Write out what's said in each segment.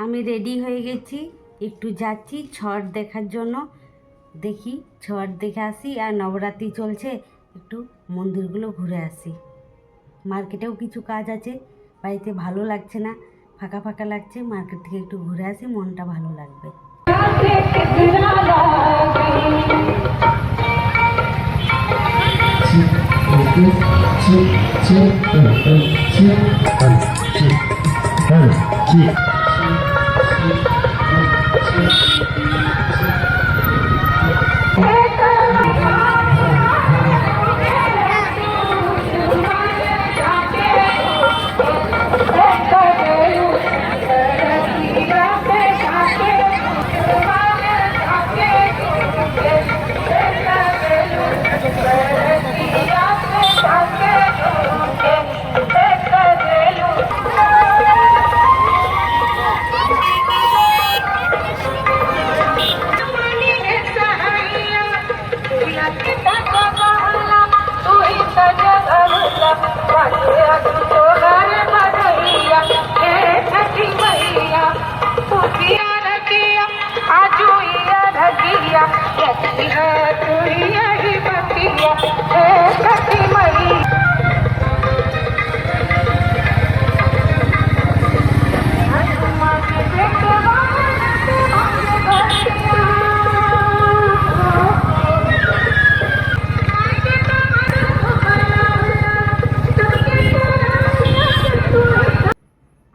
আমি রেডি হয়ে গেছি, একটু যাচ্ছি ছট দেখার জন্য। দেখি ছট দেখে আসি, আর নবরাত্রি চলছে, একটু মন্দিরগুলো ঘুরে আসি। মার্কেটেও কিছু কাজ আছে, বাড়িতে ভালো লাগছে না, ফাঁকা ফাঁকা লাগছে। মার্কেট থেকে একটু ঘুরে আসি, মনটা ভালো লাগবে।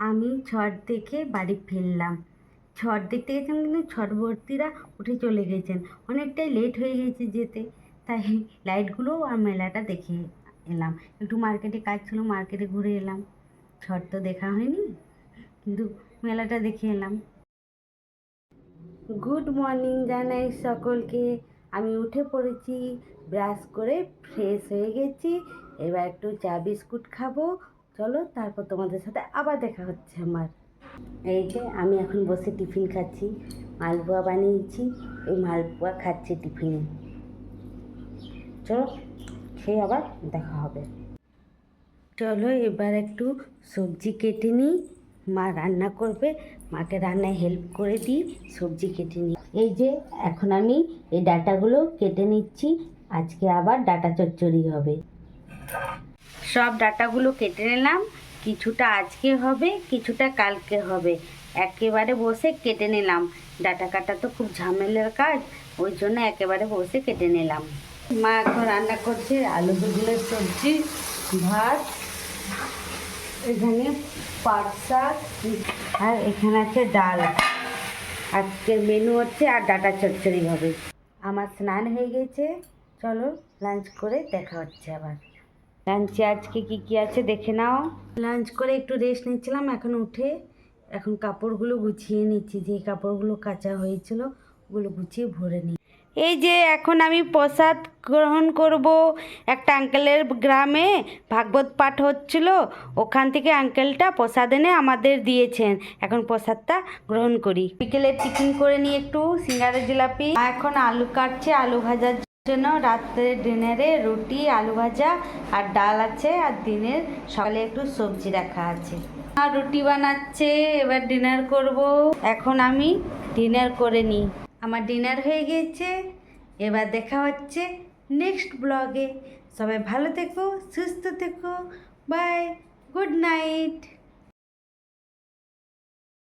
আমি ছট দেখে বাড়ি ফিরলাম। ছট দেখতে গেছিলাম, কিন্তু ছটবর্তীরা উঠে চলে গেছেন, অনেকটাই লেট হয়ে গেছে যেতে। তাই লাইটগুলো আর মেলাটা দেখে এলাম। একটু মার্কেটে কাজ ছিল, মার্কেটে ঘুরে এলাম। ছট তো দেখা হয়নি, কিন্তু মেলাটা দেখে এলাম। গুড মর্নিং জানাই সকলকে। আমি উঠে পড়েছি, ব্রাশ করে ফ্রেশ হয়ে গেছি। এবার একটু চা বিস্কুট খাবো। চলো, তারপর তোমাদের সাথে আবার দেখা হচ্ছে আমার। এই যে আমি এখন বসে টিফিন খাচ্ছি, মালপোয়া বানিয়েছি, ওই মালপোয়া খাচ্ছি টিফিনে। চলো, খেয়ে আবার দেখা হবে। চলো এবার একটু সবজি কেটে নিই। মা রান্না করবে, মাকে রান্নায় হেল্প করে দিই, সবজি কেটে নিই। এই যে এখন আমি এই ডাঁটাগুলো কেটে নিচ্ছি, আজকে আবার ডাঁটা চচ্চড়ি হবে। সব ডাঁটাগুলো কেটে নিলাম, কিছুটা আজকে হবে, কিছুটা কালকে হবে। একেবারে বসে কেটে নিলাম, ডাঁটা কাটা তো খুব ঝামেলার কাজ, ওই জন্য একেবারে বসে কেটে নিলাম। মা এখন রান্না করছে আলু বেগুনের সবজি, ভাত, এখানে পাট শাক, আর এখানে আছে ডাল। আজকের মেনু হচ্ছে, আর ডাঁটা চচ্চড়ি হবে। আমার স্নান হয়ে গেছে, চলো লাঞ্চ করে দেখা হচ্ছে আবার। লাঞ্চে আজকে কি কি আছে দেখে নাও। লাঞ্চ করে একটু রেস্ট নিচ্ছিলাম, এখন উঠে এখন কাপড়গুলো গুছিয়ে নিচ্ছি। যে কাপড়গুলো কাচা হয়েছিল ওগুলো গুছিয়ে ভরে নিই। এই যে এখন আমি প্রসাদ গ্রহণ করব। একটা আঙ্কেলের গ্রামে ভাগবত পাঠ হচ্ছিল, ওখান থেকে আঙ্কেলটা প্রসাদ এনে আমাদের দিয়েছেন। এখন প্রসাদটা গ্রহণ করি। বিকেলে টিফিন করে নিয়ে একটু সিঙ্গারা জিলাপি। এখন আলু কাটছে আলু ভাজার জন্য। রাত্রের ডিনারে রুটি, আলু ভাজা আর ডাল আছে, আর দিনের সকালে একটু সবজি রাখা আছে। আর রুটি বানাচ্ছে, এবার ডিনার করব। এখন আমি ডিনার করে নিই। আমার ডিনার হয়ে গিয়েছে, এবার দেখা হচ্ছে নেক্সট ব্লগে। সবাই ভালো থেকো, সুস্থ থেকো, বাই, গুড নাইট।